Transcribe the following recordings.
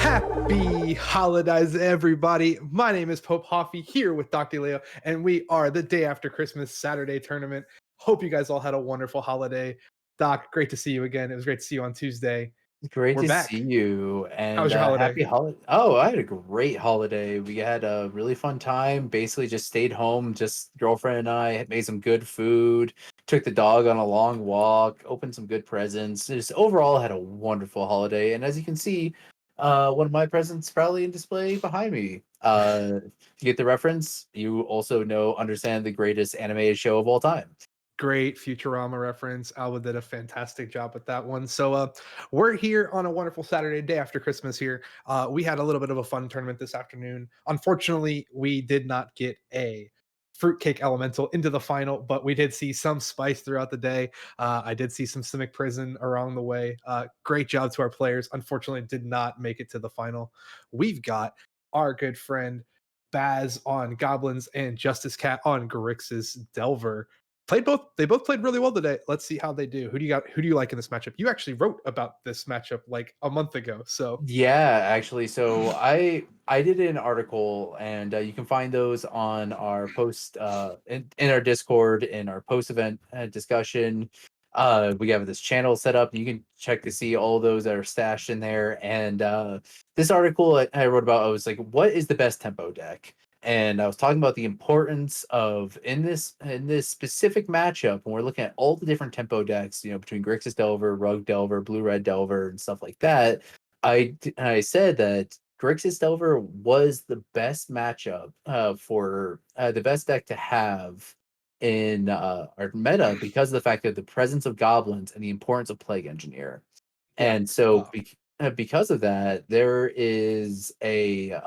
Happy holidays, everybody. My name is Pope Hoffy here with Dr. Leo, and we are the day after Christmas Saturday tournament. Hope you guys all had a wonderful holiday. Doc, great to see you again. It was great to see you on Tuesday. Great We're to see back. you, How and, was your holiday? happy holi Oh, I had a great holiday. We had a really fun time, basically just stayed home, just girlfriend and I had made some good food, took the dog on a long walk, opened some good presents, just overall had a wonderful holiday, and as you can see, one of my presents proudly in display behind me. If you get the reference, you also understand the greatest animated show of all time. Great Futurama reference. Alba did a fantastic job with that one. So we're here on a wonderful Saturday, day after Christmas here. We had a little bit of a fun tournament this afternoon. Unfortunately, we did not get a fruitcake elemental into the final, but we did see some spice throughout the day. I did see some Simic Prison along the way. Great job to our players. Unfortunately, did not make it to the final. We've got our good friend Baz on Goblins and Justice Cat on Grixis Delver. They both played really well today. Let's see how they do. Who do you like in this matchup? You actually wrote about this matchup like a month ago. So Yeah, actually, so I did an article, and you can find those on our post in our Discord in our post event discussion. We have this channel set up. You can check to see all those that are stashed in there. And this article I wrote about, I was like, what is the best tempo deck? And I was talking about the importance of in this specific matchup when we're looking at all the different tempo decks, between Grixis Delver, Rug Delver, Blue Red Delver, and stuff like that. I said that Grixis Delver was the best matchup for the best deck to have in our meta because of the fact that the presence of goblins and the importance of Plague Engineer. yeah, And so uh, because of that, there is an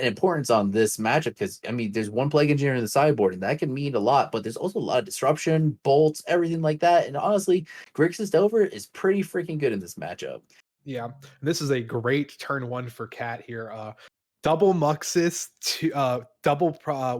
importance on this matchup because I mean there's one Plague Engineer in the sideboard and that can mean a lot, but there's also a lot of disruption, bolts, everything like that. And honestly, Grixis Delver is pretty freaking good in this matchup. yeah. This is a great turn one for Cat here. Double Muxus,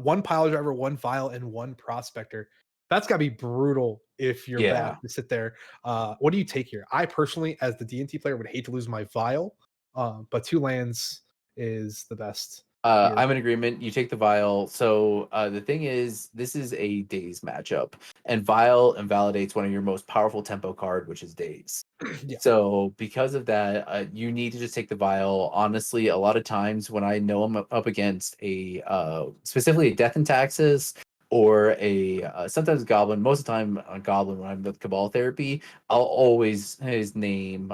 one pile driver, one vial, and one prospector. That's gotta be brutal if you're bad Yeah. to sit there. What do you take here? I personally, as the DNT player, would hate to lose my vial, but two lands is the best here. I'm in agreement. You take the vial. So the thing is, this is a daze matchup, and vial invalidates one of your most powerful tempo card, which is daze. Yeah. So because of that, you need to just take the vial. Honestly, a lot of times when I know I'm up against a specifically a death and taxes or a sometimes goblin, most of the time a goblin when I'm with cabal therapy, I'll always his name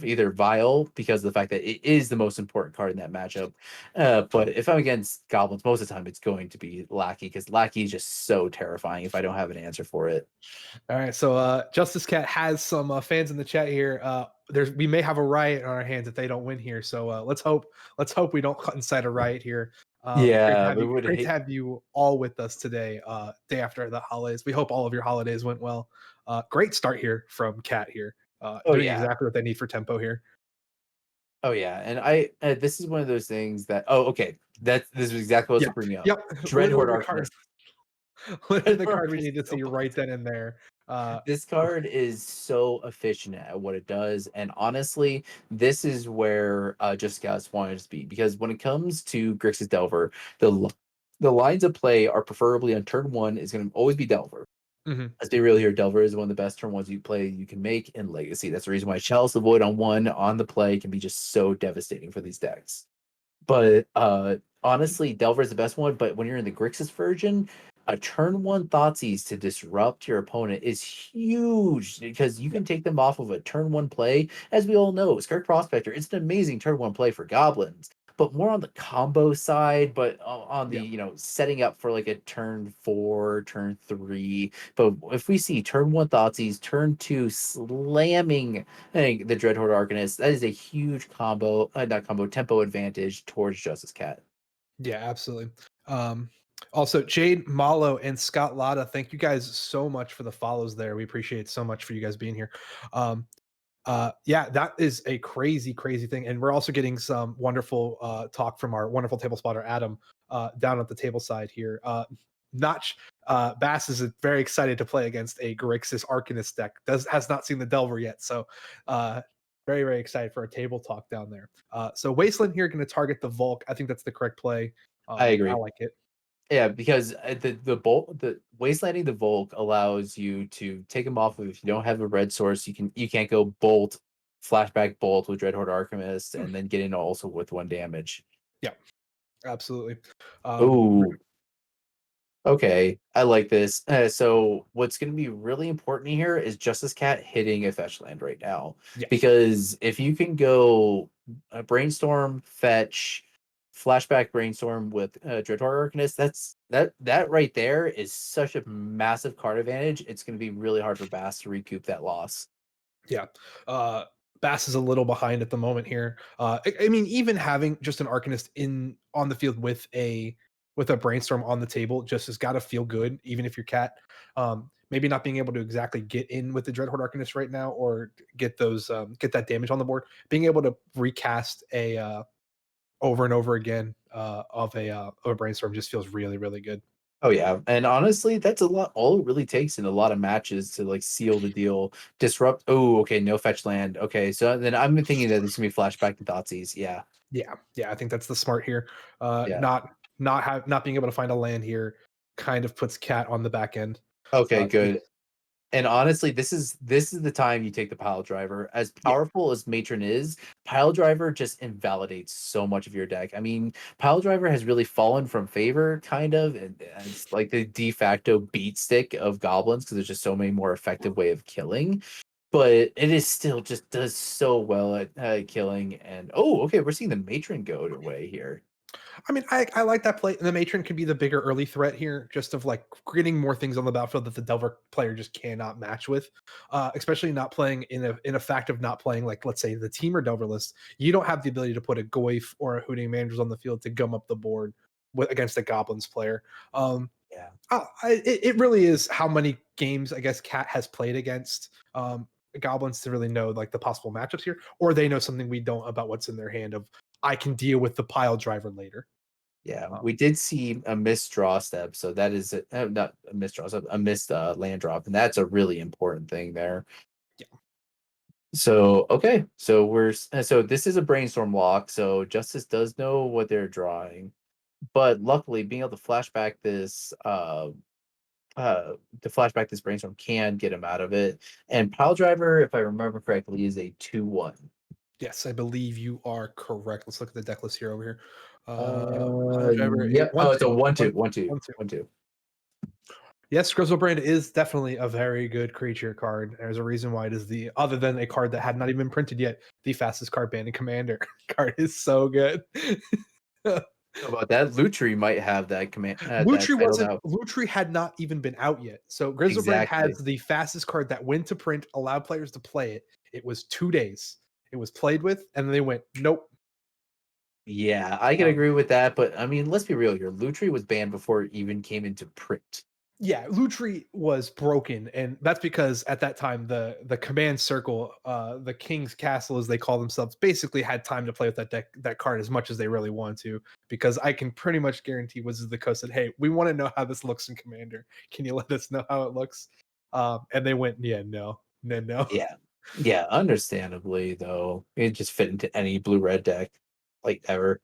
either vial because of the fact that it is the most important card in that matchup. But if I'm against goblins, most of the time it's going to be lackey because lackey is just so terrifying if I don't have an answer for it. All right, so Justice Cat has some fans in the chat here. We may have a riot on our hands if they don't win here. So let's hope we don't incite a riot here. Yeah, we would Great to hate. have you all with us today, day after the holidays. We hope all of your holidays went well. Great start here from Cat here, Oh doing yeah, exactly what they need for tempo here. oh yeah, and this is one of those things that okay, this is exactly what I was Yeah, bringing up. yep, literally Dreadhorde the card, Arcanist. literally the Dreadhorde card we is need to so see right then and there. This card is so efficient at what it does, and honestly, this is where Just Scouts wanted to be because when it comes to Grixis Delver, the lines of play are preferably on turn one is going to always be Delver. Mhm. Let's be real here. Delver is one of the best turn ones you can make in Legacy. That's the reason why Chalice the Void on one on the play can be just so devastating for these decks. But honestly, Delver is the best one. But when you're in the Grixis version, a turn one Thoughtseize to disrupt your opponent is huge because you Yeah, can take them off of a turn one play. As we all know, Skirk Prospector, it's an amazing turn one play for goblins, but more on the combo side, but on the yeah. setting up for like a turn four, turn three. But if we see turn one Thoughtseize, turn two slamming the Dreadhorde Arcanist, that is a huge combo, not combo, tempo advantage towards Justice Cat. Yeah, absolutely. Um, Also, Jade Malo and Scott Lotta, thank you guys so much for the follows there. We appreciate so much for you guys being here. Um, yeah, that is a crazy, crazy thing. And we're also getting some wonderful talk from our wonderful table spotter, Adam, down at the table side here. Notch Bass is very excited to play against a Grixis Arcanist deck. Has not seen the Delver yet, so very very excited for a table talk down there. So Wasteland here going to target the Volk. I think that's the correct play. I I agree. like it. Yeah, because the wastelanding the Volk allows you to take them off of if you don't have a red source, you can't go bolt, flashback bolt with Dreadhorde Archimist, and then get in also with 1 damage. Yeah, absolutely. Oh, okay, I like this. So what's going to be really important here is Justice Cat hitting a fetch land right now, Yes. because if you can go brainstorm, fetch, flashback brainstorm with Dreadhorde Arcanist, that right there is such a massive card advantage. It's going to be really hard for Bass to recoup that loss. Yeah. Uh, Bass is a little behind at the moment here. I mean, even having just an Arcanist in on the field with a brainstorm on the table just has got to feel good, even if you're cat. Maybe not being able to exactly get in with the Dreadhorde Arcanist right now or get that damage on the board. Being able to recast a over and over again of a brainstorm just feels really really good. Oh yeah, and honestly, that's a lot. All it really takes in a lot of matches to like seal the deal, disrupt. Oh, okay, no fetch land. Okay, so then I'm thinking that this gonna be flashback to Thoughtseize. Yeah, Yeah, I think that's the smart here. yeah. Not being able to find a land here kind of puts cat on the back end. Okay, To good. And honestly, this is the time you take the pile driver. As Yeah, powerful as Matron is, pile driver just invalidates so much of your deck. I mean, pile driver has really fallen from favor, kind of, and it's like the de facto beat stick of goblins because there's just so many more effective way of killing. But it is still just does so well at killing. And oh, okay, we're seeing the matron go away here. I mean, I like that play. And the matron could be the bigger early threat here, just of like getting more things on the battlefield that the Delver player just cannot match with. Especially not playing in a fact of not playing like let's say the team or Delver list. You don't have the ability to put a Goif or a Hooting Managers on the field to gum up the board against a Goblins player. Um, Yeah. it really is how many games I guess Cat has played against goblins to really know like the possible matchups here, or they know something we don't about what's in their hand. Of I can deal with the pile driver later. Yeah, Um, we did see a missed draw step, so that is not a missed draw step, a missed land drop, and that's a really important thing there. yeah, So okay, so so this is a brainstorm lock, so Justice does know what they're drawing, but luckily being able uh to flashback this brainstorm can get him out of it. And Pile Driver, if I remember correctly, is a 2/1. yes, I believe you are correct. Let's look at the deck list here over here. Pile driver Yep. one Oh, it's a two one one two one two one two. one two. Yes, Grizzlebrand is definitely a very good creature card. There's a reason why it is other than a card that had not even been printed yet, the fastest card banned in Commander. Card is so good. How about that? Lutri might have that command that Lutri title wasn't. now. Lutri had not even been out yet. So Grizzlebrand has Exactly. the fastest card that went to print, allowed players to play it. It was 2 days. It was played with, and they went, nope. Yeah, I can Um, agree with that, but I mean, let's be real here. Lutri was banned before it even came into print. yeah, Lutri was broken, and that's because at that time the command circle, the King's Castle as they call themselves, basically had time to play with that card as much as they really want to. Because I can pretty much guarantee Wizards of the Coast said, "Hey, we want to know how this looks in Commander. Can you let us know how it looks?" And they went, "Yeah, no, no, no." Yeah. Yeah, understandably though. It just fit into any blue red deck like ever.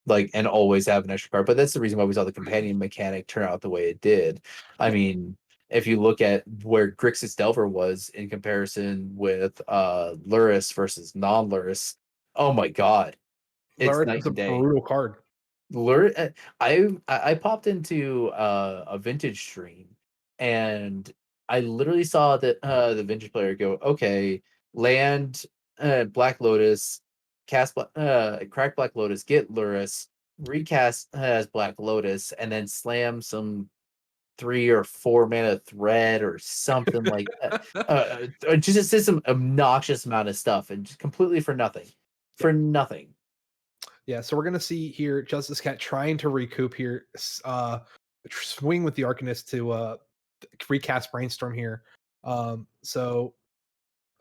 Like and always have an extra card. But that's the reason why we saw the companion mechanic turn out the way it did. I Yeah, mean, if you look at where Grixis Delver was in comparison with Luris versus non-Luris, oh my god, it's Larith is night a and day. brutal card. Lure I popped into a vintage stream and I literally saw that the vintage player go, okay, land Black Lotus, crack Black Lotus, get Luris, recast as Black Lotus, and then slam some 3 or 4 mana thread or something like that. Just did some obnoxious amount of stuff and just completely for nothing. Yeah, For nothing. yeah. So we're gonna see here Justice Cat trying to recoup here, swing with the Arcanist to recast Brainstorm here. So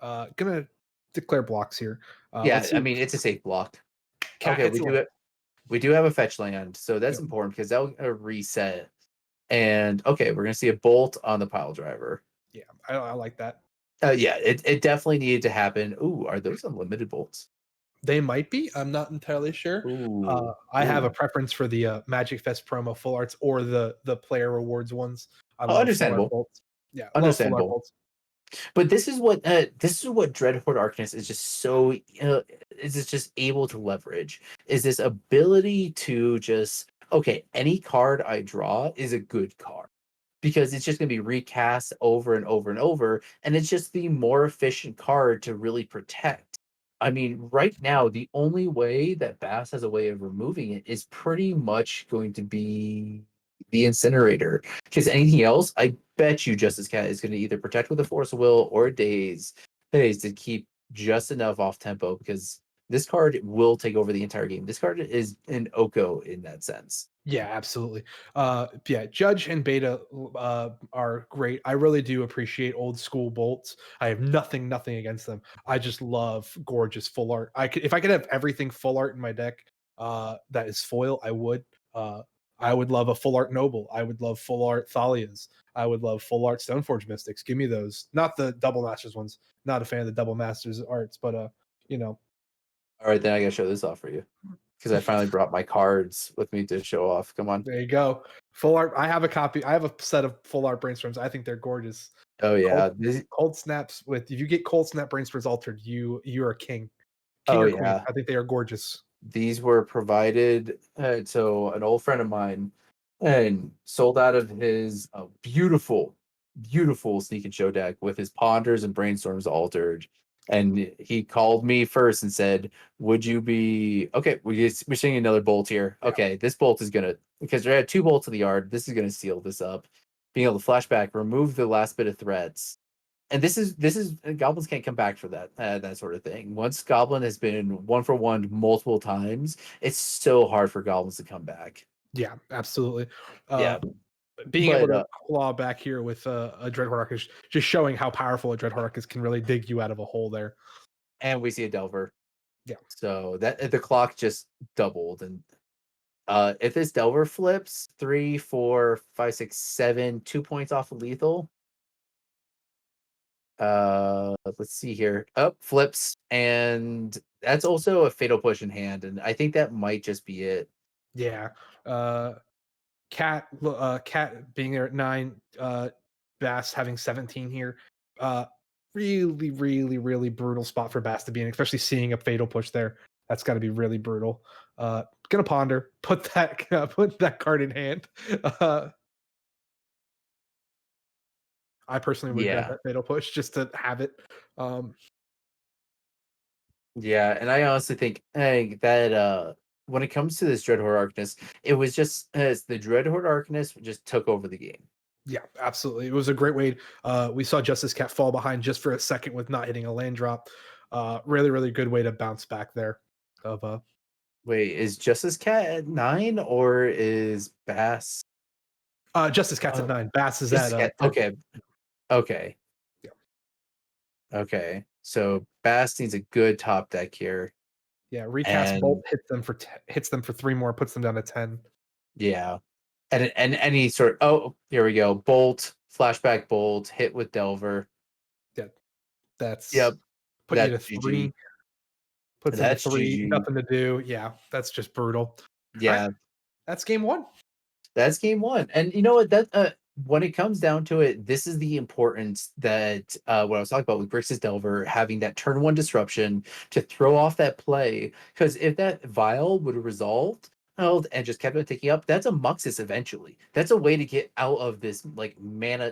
gonna declare blocks here. Let's Yeah, I see. mean it's a safe block. Cat Okay, hits a land. we do have a fetch land, so that's Yep. important because that'll reset. And okay, we're gonna see a bolt on the pile driver. Yeah, I like that. Yeah, it definitely needed to happen. Ooh, are those unlimited bolts? They might be. I'm not entirely sure. Ooh, I have a ooh. preference for the Magic Fest promo full arts or the player rewards ones. I Oh, love full art understandable. bolts. Yeah, love full art Understandable. bolts. But this is what Dreadhorde Arcanist is just so is just able to leverage is this ability to just okay, any card I draw is a good card because it's just going to be recast over and over and over, and it's just the more efficient card to really protect. I mean, right now, the only way that Bass has a way of removing it is pretty much going to be the incinerator. Because anything else, I bet you Justice Cat is going to either protect with a Force of Will or Daze to keep just enough off tempo. Because this card will take over the entire game. This card is an Oko in that sense. Yeah, absolutely. Yeah, Judge and Beta are great. I really do appreciate old school bolts. I have nothing against them. I just love gorgeous full art. If I could have everything full art in my deck, that is foil, I would. I would love a full art Noble. I would love full art Thalias. I would love full art Stoneforge Mystics. Give me those. Not the double masters ones. Not a fan of the double masters arts, but you know, All right, then I gotta show this off for you because I finally brought my cards with me to show off. Come on. there you go. Full art. I have a copy. I have a set of full art brainstorms. I think they're gorgeous. Oh Cold, yeah. cold snaps with if you get cold snap brainstorms altered, you're a king, king Oh or queen. yeah. I think they are gorgeous. These were provided. So an old friend of mine and sold out of his beautiful sneak and show deck with his ponders and brainstorms altered. And he called me first and said, "Would you be okay? We're seeing another bolt here. Yeah, Okay, this bolt is gonna because there are two bolts in the yard. This is gonna seal this up. Being able to flashback, remove the last bit of threats, and this is goblins can't come back for that sort of thing. Once goblin has been one for one multiple times, it's so hard for goblins to come back. yeah, absolutely. Yeah, Being able but to claw back here with a Dreadhorde Arcus, just showing how powerful a Dreadhorde Arcus can really dig you out of a hole there. and we see a delver, Yeah, so that the clock just doubled. And if this delver flips 3, 4, 5, 6, 7, 2 points off of lethal. Let's see here. Up flips, and that's also a fatal push in hand, and I think that might just be it. yeah. Cat being there at 9, Bass having 17 here. Uh, really brutal spot for Bass to be in, especially seeing a fatal push there. That's got to be really brutal. Gonna ponder, put that card in hand. Uh, I personally would grab Yeah. that fatal push just to have it. Yeah, and I honestly think that when it comes to this Dreadhorde Arcanist, it was just as the Dreadhorde Arcanist just took over the game. Yeah, absolutely. It was a great way. We saw Justice Cat fall behind just for a second with not hitting a land drop. Really good way to bounce back there. Of Wait, is Justice Cat at 9 or is Bass? Justice Cat's at Uh, 9. Bass is at Justice Cat. 10. Okay, okay, Yeah, okay. So Bass needs a good top deck here, yeah. Recast Bolt and hits them for 3 more, puts them down to 10. yeah, and any sort. Oh, here we go. Bolt, flashback, bolt, hit with Delver. Yeah, that's Yep, put you that's to GG. 3. Puts them to That's 3. GG. Nothing to do. Yeah, that's just brutal. All right, Yeah, that's game 1. that's game one. And you know what? That when it comes down to it, this is the importance that what I was talking about with Grixis Delver having that turn one disruption to throw off that play. Because if that vial would have resolved held and just kept on ticking up, that's a Muxus eventually. That's a way to get out of this like mana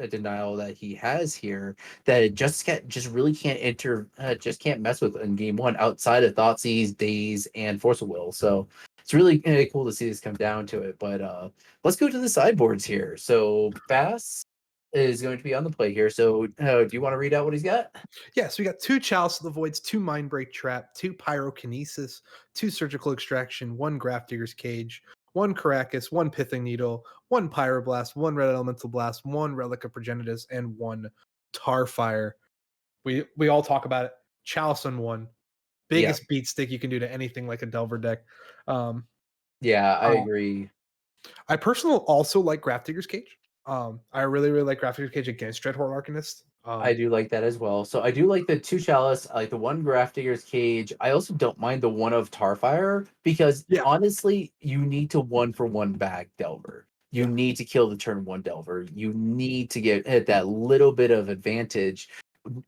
denial that he has here that just really can't enter just can't mess with in game one outside of Thoughtseize, Daze, and Force of Will. So it's really cool to see this come down to it. But let's go to the sideboards here. So Bass is going to be on the play here. So do you want to read out what he's got? Yeah, so we got 2 Chalice of the Voids, 2 Mindbreak Trap, 2 Pyrokinesis, 2 Surgical Extraction, 1 Grafdigger's Cage, 1 Caracas, 1 Pithing Needle, 1 Pyroblast, 1 Red Elemental Blast, 1 Relic of Progenitus, and 1 Tarfire. We all talk about it. Chalice on 1. Yeah, Biggest beat stick you can do to anything like a Delver deck. Um, yeah, I uh, agree. I personally also like Grafdigger's Cage. I really like Grafdigger's Cage against Dreadhorde Arcanist. I do like that as well. So I do like the two chalice. I like the one Grafdigger's Cage. I also don't mind the one of Tarfire because Yeah, honestly, you need to one for one back Delver. You yeah. need to kill the turn one Delver. You need to get at that little bit of advantage.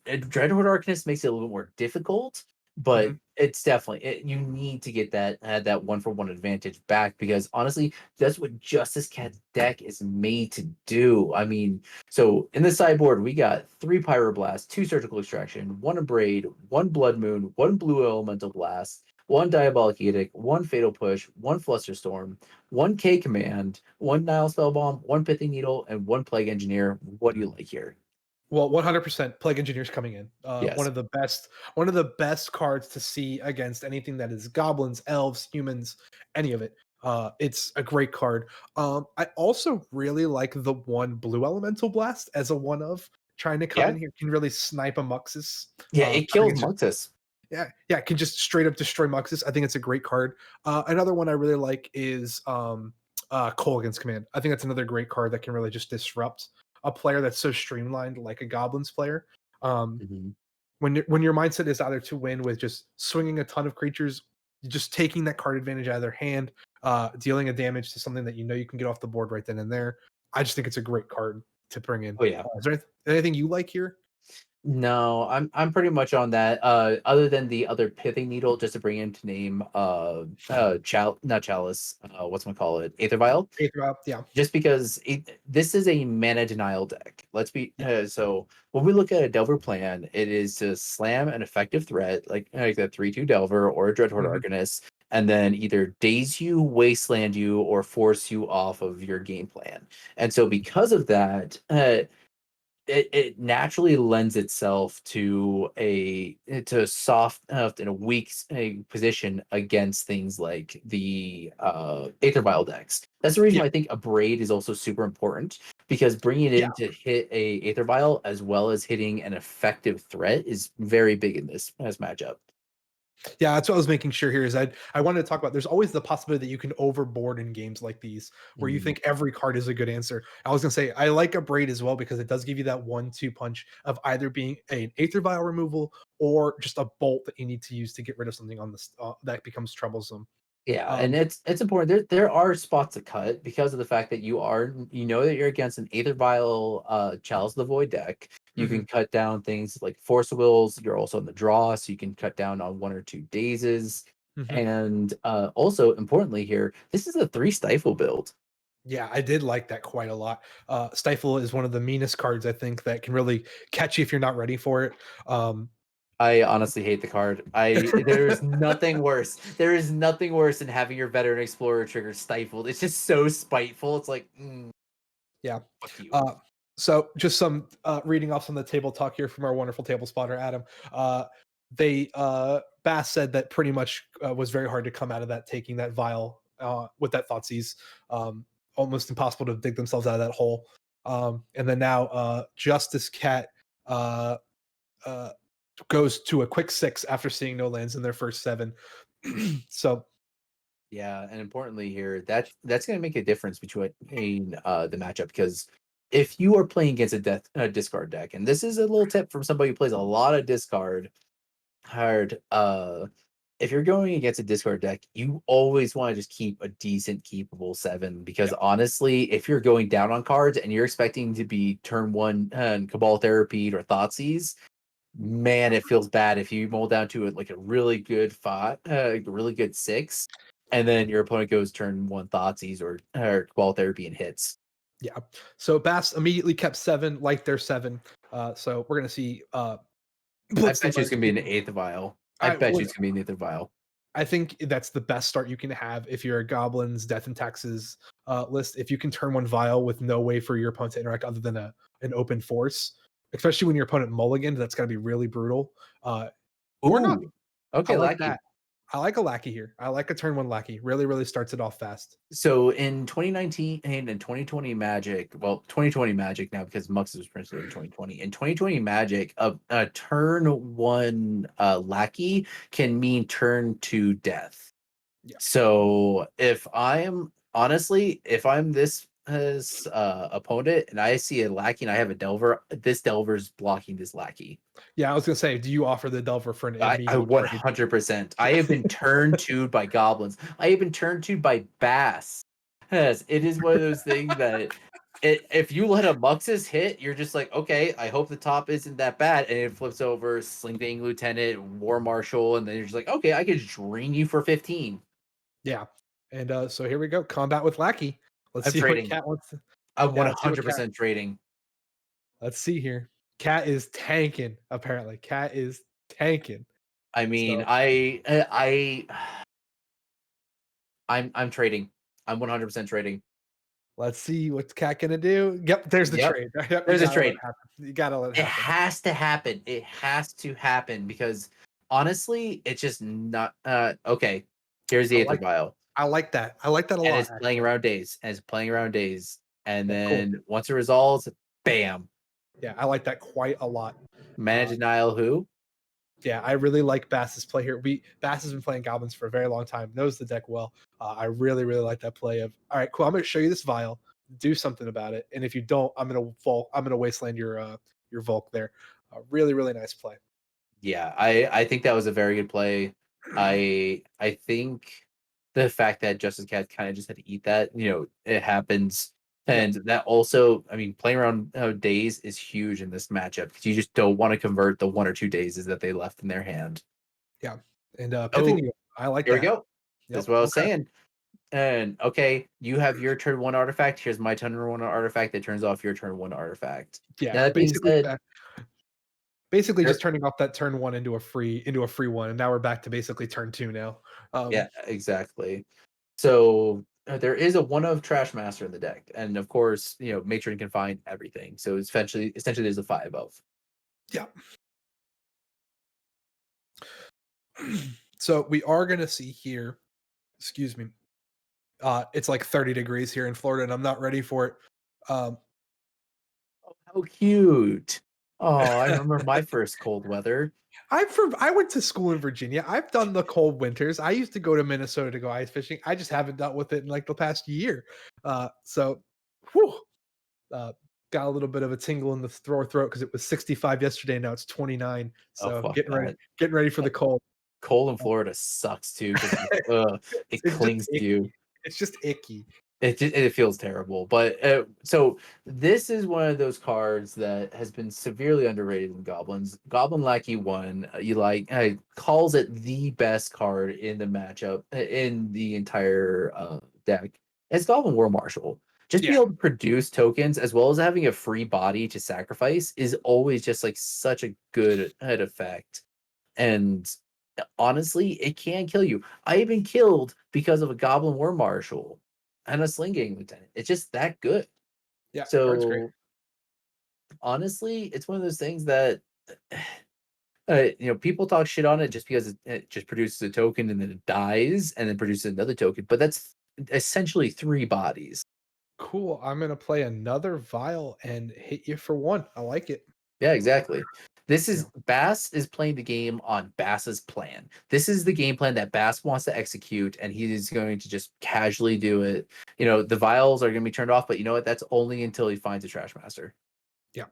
Dreadhorde Arcanist makes it a little more difficult, but Mhm. it's definitely you need to get that one for one advantage back because honestly, that's what Justice Cat's deck is made to do. I mean, so in the sideboard, we got 3 Pyroblast, 2 Surgical Extraction, 1 Abrade, 1 Blood Moon, 1 Blue Elemental Blast, 1 Diabolic Edict, 1 Fatal Push, 1 Flusterstorm, 1 K Command, 1 Nile Spellbomb, 1 Pithing Needle, and 1 Plague Engineer. What do you like here? Well, 100% Plague Engineer's coming in. Yes. One of the best cards to see against anything that is goblins, elves, humans, any of it. It's a great card. I also really like the one blue elemental blast as a one of trying to come Yeah. in here can really snipe a Muxus. Yeah, I it think kills it's just Muxus. yeah, it can just straight up destroy Muxus. I think it's a great card. Another one I really like is Kolaghan's Command. I think that's another great card that can really just disrupt a player that's so streamlined like a Goblins player. Um, Mhm. when your mindset is either to win with just swinging a ton of creatures, just taking that card advantage out of their hand, dealing a damage to something that you know you can get off the board right then and there. I just think it's a great card to bring in. Oh yeah. Is there anything you like here? No, I'm pretty much on that. Other than the other pithing needle, just to bring into name, not chalice. What's gonna call it? Aether vial. Aether, yeah, Just because this is a mana denial deck. Let's be yeah. so when we look at a Delver plan, it is to slam an effective threat like a 3/2 Delver or a Dreadhorde Mhm. Arcanist, and then either daze you, wasteland you, or force you off of your game plan. And so because of that, it naturally lends itself to a soft in a weak position against things like the Aether Vial decks. That's the reason Yeah, why I think a braid is also super important because bringing it yeah. in to hit a Aether Vial as well as hitting an effective threat is very big in this matchup. Yeah, that's what I was making sure here is I wanted to talk about there's always the possibility that you can overboard in games like these where you Mhm. think every card is a good answer. I was gonna say I like a braid as well because it does give you that 1-2 punch of either being an Aether Vial removal or just a bolt that you need to use to get rid of something on this that becomes troublesome. Yeah, and Um, it's important. There are spots to cut because of the fact that you know that you're against an Aether Vial Chalice of the Void deck. You mhm, can cut down things like Force of Wills. You're also in the draw, so you can cut down on 1 or 2 dazes. mhm. And also importantly here, this is a 3 stifle build. Yeah, I did like that quite a lot. Stifle is one of the meanest cards I think that can really catch you if you're not ready for it. Um, I honestly hate the card. I there is nothing worse. There is nothing worse than having your veteran explorer trigger stifled. It's just so spiteful. It's like, yeah. fuck you. Uh, so just some reading off some of the table talk here from our wonderful table spotter, Adam. They Bass said that pretty much was very hard to come out of that, taking that vial with that Thoughtseize. Almost impossible to dig themselves out of that hole. And then now Justice Cat uh, uh, goes to a quick 6 after seeing no lands in their first 7. So Yeah, and importantly here, that's going to make a difference between the matchup because if you are playing against a discard deck, and this is a little tip from somebody who plays a lot of discard hard, if you're going against a discard deck, you always want to just keep a decent keepable 7 because yeah, honestly, if you're going down on cards and you're expecting to be turn 1 Cabal Therapy or Thoughtseize, man, it feels bad if you mold down to it like a really good 5, really good 6, and then your opponent goes turn 1 Thoughtseize or Cabal Therapy and hits. yeah. So Bass immediately kept 7, like their 7. So we're gonna see I Blitz the bet you it's Mud gonna be an taking. eighth vial. I I bet you would. it's gonna be an eighth vial. I think that's the best start you can have if you're a Goblins Death and Taxes list. If you can turn one vial with no way for your opponent to interact other than an open force, especially when your opponent mulligans, that's going to be really brutal. Or not. Ooh, I okay, like Lackey. that. I like a lackey here. I like a turn one lackey. Really, really starts it off fast. So in 2019 and in 2020 Magic, well, 2020 Magic now because Mux was printed in 2020. In 2020 Magic, a turn 1 Lackey can mean turn 2 death. Yeah. So if I'm honestly, if I'm this opponent and I see a lackey and I have a Delver, this Delver's blocking this lackey. Yeah, I was gonna say, do you offer the Delver for an I immediate trade? 100%. I have been turned to by goblins. I have been turned to by bass. Yes, it is one of those things that if you let a Muxus hit, you're just like, okay, I hope the top isn't that bad. And it flips over, Sling Bang Lieutenant, War Marshal, and then you're just like, okay, I can drain you for 15. Yeah. And so here we go. Combat with Lackey. Let's I'm see what trading. Cat wants to. I'm Yeah, let's see what Cat. 100% trading. Let's see here. Cat is tanking, apparently. Cat is tanking. I mean, So I'm trading. I'm 100% trading. let's see what's Cat gonna do. Yep, there's the Yep. trade. Yep, you There's a gotta let it trade. happen. You gotta let it It happen. has to happen. It has to happen because honestly, it's just not okay. Here's I the Aether like Vial. I like that. I like that a And lot, it's playing actually. around days. And it's playing around days. And Yeah, cool. then once it resolves, bam. Yeah, I like that quite a lot. Mana Uh, denial who? yeah, I really like Bass's play here. Bass has been playing Goblins for a very long time, knows the deck well. I really, really like that play of, all right, cool. I'm going to show you this vial, do something about it, and if you don't, I'm gonna wasteland your Volk there. Really, really nice play. Yeah, I think that was a very good play. I think the fact that Justice Cat kind of just had to eat that, it happens. Yep, And that also, I mean, playing around days is huge in this matchup because you just don't want to convert the 1 or 2 days that they left in their hand. yeah, and Pithing Oh, you, I like here we that. go. That's Yep, what I was okay, saying. And okay, you have your turn one artifact. Here's my turn one artifact that turns off your turn one artifact. yeah, Now that being said, basically there, just turning off that turn one into a free one, and now we're back to basically turn two now. yeah, exactly. So there is a one of Trash Master in the deck, and of course, Matron can find everything. So essentially, there's a 5 of. Yeah. So we are gonna see here. Excuse me. It's like 30 degrees here in Florida, and I'm not ready for it. Um, Oh, how cute! Oh, I remember my first cold weather. I went to school in Virginia. I've done the cold winters. I used to go to Minnesota to go ice fishing. I just haven't dealt with it in like the past year. So, whew, uh, got a little bit of a tingle in the throat because it was 65 yesterday. Now it's 29. Oh So fuck that! getting ready for the cold. Cold in Florida sucks too because it It's just clings to icky. you. It's just icky. It feels terrible. But so this is one of those cards that has been severely underrated in Goblins. Goblin Lackey one, calls it the best card in the matchup in the entire deck. It's Goblin War Marshal. Just be Yeah. able to produce tokens as well as having a free body to sacrifice is always just like such a good effect. And honestly, it can kill you. I have been killed because of a Goblin War Marshal and a Sling Gang Lieutenant. It's just that good. Yeah. Card's great. So honestly, it's one of those things that people talk shit on it just because it just produces a token and then it dies and then produces another token. But that's essentially 3 bodies. Cool. I'm gonna play another vial and hit you for one. I like it. Yeah, exactly. This Yeah. is Bass is playing the game on Bass's plan. This is the game plan that Bass wants to execute, and he is going to just casually do it. The vials are going to be turned off, but you know what? That's only until he finds a Trash Master. Yeah.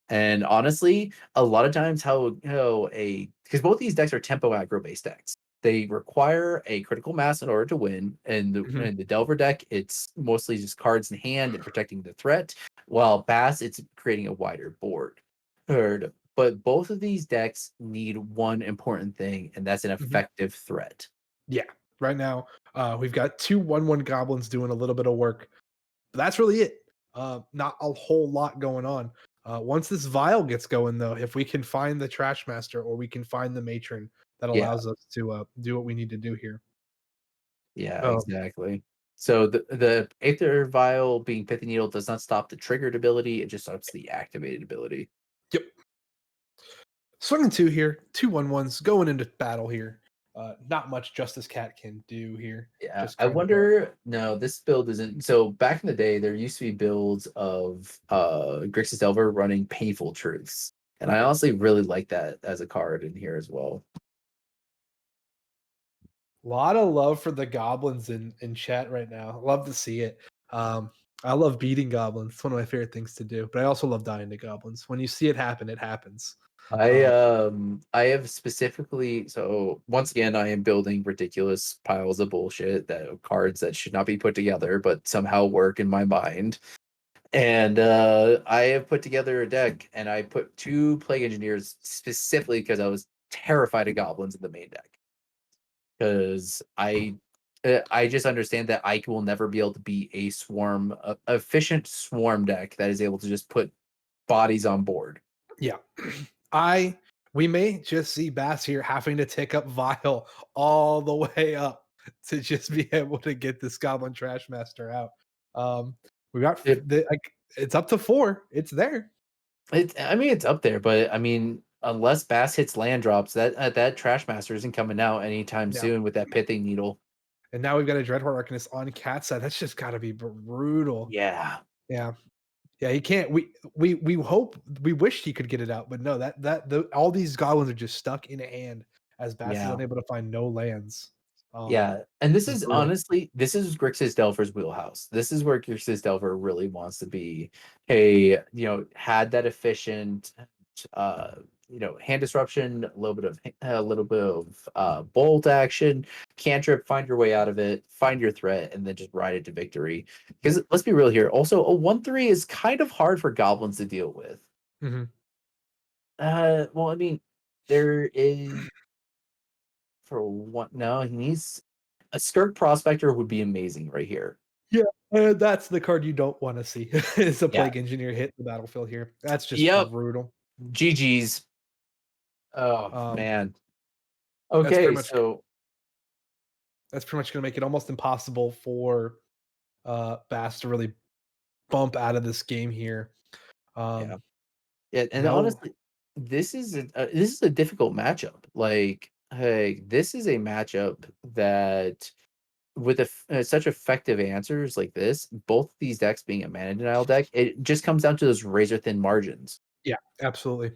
And honestly, a lot of times because both these decks are tempo aggro based decks. They require a critical mass in order to win. And Mhm. in the Delver deck, it's mostly just cards in hand and protecting the threat. While Bass, it's creating a wider board. Third, but both of these decks need one important thing, and that's an Mhm. effective threat. Yeah. Right now, we've got two 1/1 goblins doing a little bit of work. But that's really it. Not a whole lot going on. Once this vial gets going, though, if we can find the trash master or we can find the matron, that Yeah, allows us to do what we need to do here. yeah, Oh, exactly. So the Aether Vial being Pithy Needle does not stop the triggered ability; it just stops the activated ability. yep. Swinging two here, two 1/1s going into battle here. Not much Justice Cat can do here. Yeah, Just I kind of wonder. No, this build isn't. So back in the day, there used to be builds of Grixis Delver running Painful Truths, and I honestly really like that as a card in here as well. lot of love for the goblins in chat right now. Love to see it. I love beating goblins. It's one of my favorite things to do, but I also love dying to goblins. When you see it happen, it happens. Um, I have specifically, so once again I am building ridiculous piles of bullshit, that cards that should not be put together but somehow work in my mind. And I have put together a deck, and I put two plague engineers specifically because I was terrified of goblins in the main deck. Because I just understand that I will never be able to be a swarm, efficient swarm deck that is able to just put bodies on board. yeah. I we may just see Bass here having to take up Vile all the way up to just be able to get this Goblin Trash Master out. We got It, like it's up to 4. It's there. I mean, it's up there, but I mean, unless Bass hits land drops, that Trash Master isn't coming out anytime Yeah. soon with that Pithing Needle. And now we've got a Dreadhorde Arcanist on cat side. That's just gotta be brutal. Yeah, Yeah. Yeah, he can't. We hope we wish he could get it out, but no, all these goblins are just stuck in a hand as Bass is yeah. unable to find no lands. Yeah, and this It's is brutal. honestly, this is Grixis Delver's wheelhouse. This is where Grixis Delver really wants to be. Hey, had that efficient, uh, hand disruption, a little bit of bolt action, cantrip, find your way out of it, find your threat, and then just ride it to victory. Because let's be real here. Also, a 1/3 is kind of hard for goblins to deal with. Mhm. Well, I mean, there is for one. No, he needs a Skirk Prospector would be amazing right here. Yeah, that's the card you don't wanna see is a Yeah. Plague Engineer hit the battlefield here. That's just Yep. brutal. GG's. Oh Um, man. that's pretty Okay, much so gonna make it almost impossible for, Bass to really bump out of this game here. yeah. Um, Yeah, and no honestly, this is a difficult matchup. Like, hey, this is a matchup that with such effective answers like this, both these decks being a mana denial deck, it just comes down to those razor thin margins. Yeah, absolutely.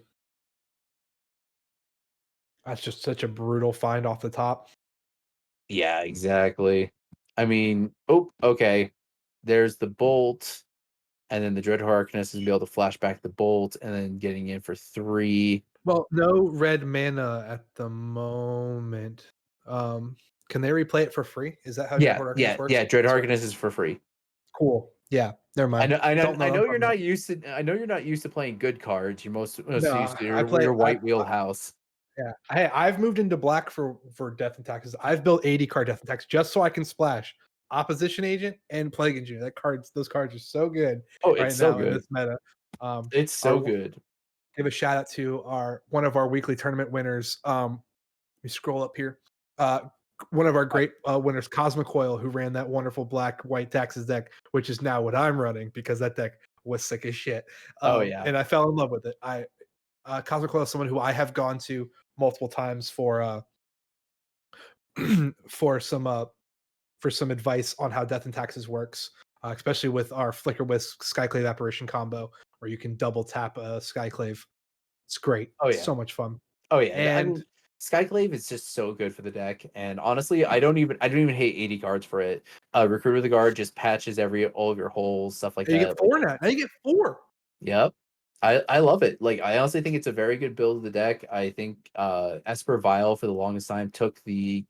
That's just such a brutal find off the top. Yeah, exactly. I mean, oh, okay. There's the bolt. And then the Dreadhorde Arcanist is be able to flash back the bolt and then getting in for 3. Well, no red mana at the moment. Um, can they replay it for free? Is that how Yeah, Dreadhorde Arcanist yeah, works? yeah, Dread Sorry. Arcanist is for free. Cool. Yeah, never mind. Don't know I what I'm know you're talking about. not used to playing good cards. You're most No, used to I play your I white wheelhouse. yeah. I've moved into black for death and taxes. I've built 80 card death and tax just so I can splash opposition agent and plague engineer. Those cards are so good Oh, it's right so now in good. this meta. It's so Our good. give a shout out to our one of our weekly tournament winners. We scroll up here. One of our Uh, great winners, Cosmic Coil, who ran that wonderful black white taxes deck, which is now what I'm running because that deck was sick as shit. oh yeah. And I fell in love with it. I Cosmic Coil is someone who I have gone to multiple times for some for some advice on how Death and Taxes works, especially with our Flicker Wisp Skyclave Apparition combo, where you can double tap a Skyclave. It's great. Oh It's yeah. so much fun. Oh yeah. I And mean, Skyclave is just so good for the deck, and honestly, I don't even hate 80 cards for it. Recruit of the Guard just patches all of your holes, stuff like you get that. Like, four now. Now you get four. yep. I love it. Like, I honestly think it's a very good build of the deck. I think Esper Vile for the longest time took the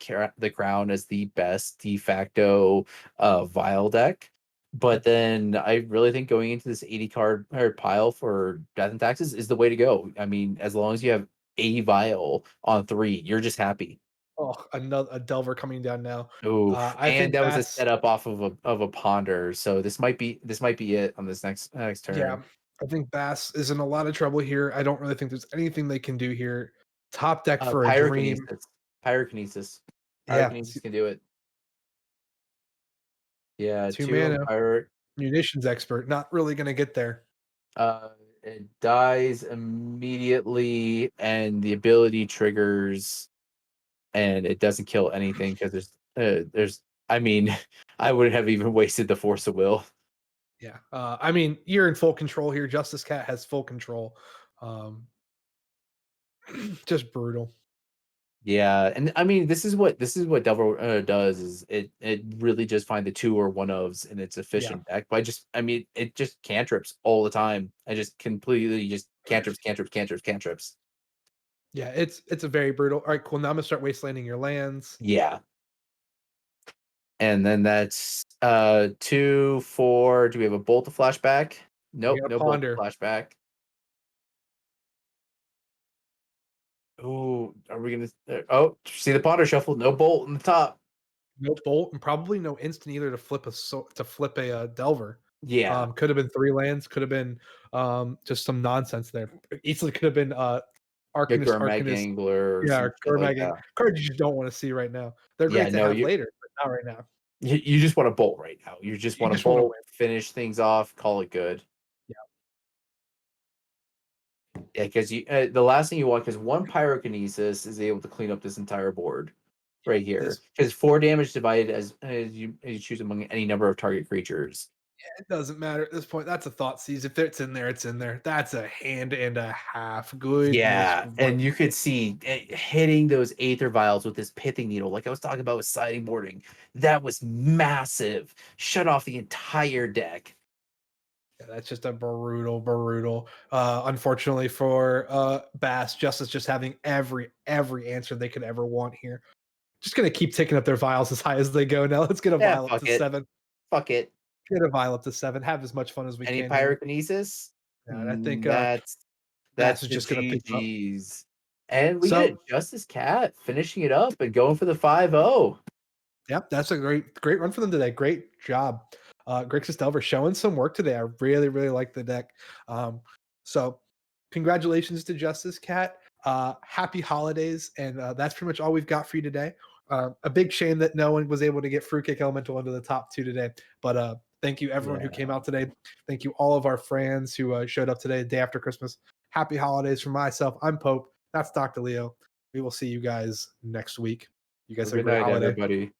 crown as the best de facto Vile deck. But then I really think going into this 80 card or pile for Death and Taxes is the way to go. I mean, as long as you have a Vile on 3, you're just happy. Oh, another a Delver coming down now. Oof. I And think that was a Bass, setup off of a ponder. So this might be it on this next yeah, turn. I think Bass is in a lot of trouble here. I don't really think there's anything they can do here. Top deck for a dream. Pyrokinesis. Pyrokinesis. Yeah, Pyrokinesis can do it. Yeah, two 2 on mana, Pyro. munitions expert. Not really going to get there. It dies immediately, and the ability triggers, and it doesn't kill anything because there's. I mean, I wouldn't have even wasted the Force of Will. Yeah, I mean, you're in full control here. Justice Cat has full control. Um, just brutal. Yeah, and I mean, this is what Devil does is it really just find the two or one ofs in its Yeah. efficient deck by just I mean it just cantrips all the time. I just completely just cantrips, cantrips, cantrips, cantrips. Yeah, it's a very brutal. All right, cool. Now I'm gonna start wastelanding your lands. Yeah, and then that's 2, 4. Do we have a bolt to flashback? You Nope, gotta no bolt to ponder. flashback. Oh, are we gonna? Oh, see the ponder shuffle? No bolt in the top. No bolt and probably no instant either to flip to flip a Delver. Yeah, Could have been 3 lands, could have been just some nonsense there. Easily could have been the Arcanist, Gurmag Arcanist, Angler or yeah, some or shit like Magging that. cards you just don't want to see right now. They're Yeah, great to no, have you later, but not right now. you just want to bolt right now. You just You want to just want to bolt, win. finish things off, call it good. Yeah, Yeah, because you the last thing you want because one pyrokinesis is able to clean up this entire board yeah. right here. This Because 4 damage divided as you choose among any number of target creatures. it doesn't matter at this point. That's a thought seize. If it's in there, it's in there. That's a hand and a half. Goodness Yeah, gracious. and you could see hitting those aether vials with this pithing needle, like I was talking about with siding boarding. That was massive. Shut off the entire deck. Yeah, that's just a brutal, brutal. Unfortunately for Bass, Justice just having every answer they could ever want here. Just gonna keep ticking up their vials as high as they go. Now let's get a Yeah, vial up fuck to it. 7. Fuck it. Get a vial up to 7. Have as much fun as we Any can here. pyrokinesis? Yeah, and I think That's Bass that's is the just gonna pick up. GGs. And we So get Justice Cat finishing it up and going for the 5-0. yep, that's a great run for them today. Great job. Grixis Delver showing some work today. I really, really like the deck. So congratulations to Justice Cat. Happy holidays. And that's pretty much all we've got for you today. A big shame that no one was able to get Fruitcake Elemental into the top 2 today. But thank you everyone who came Yeah. out today. Thank you all of our friends who showed up today, the day after Christmas. Happy holidays from myself. I'm Pope. That's Dr. Leo. We will see you guys next week. You Have guys a have a good great night, holiday. everybody.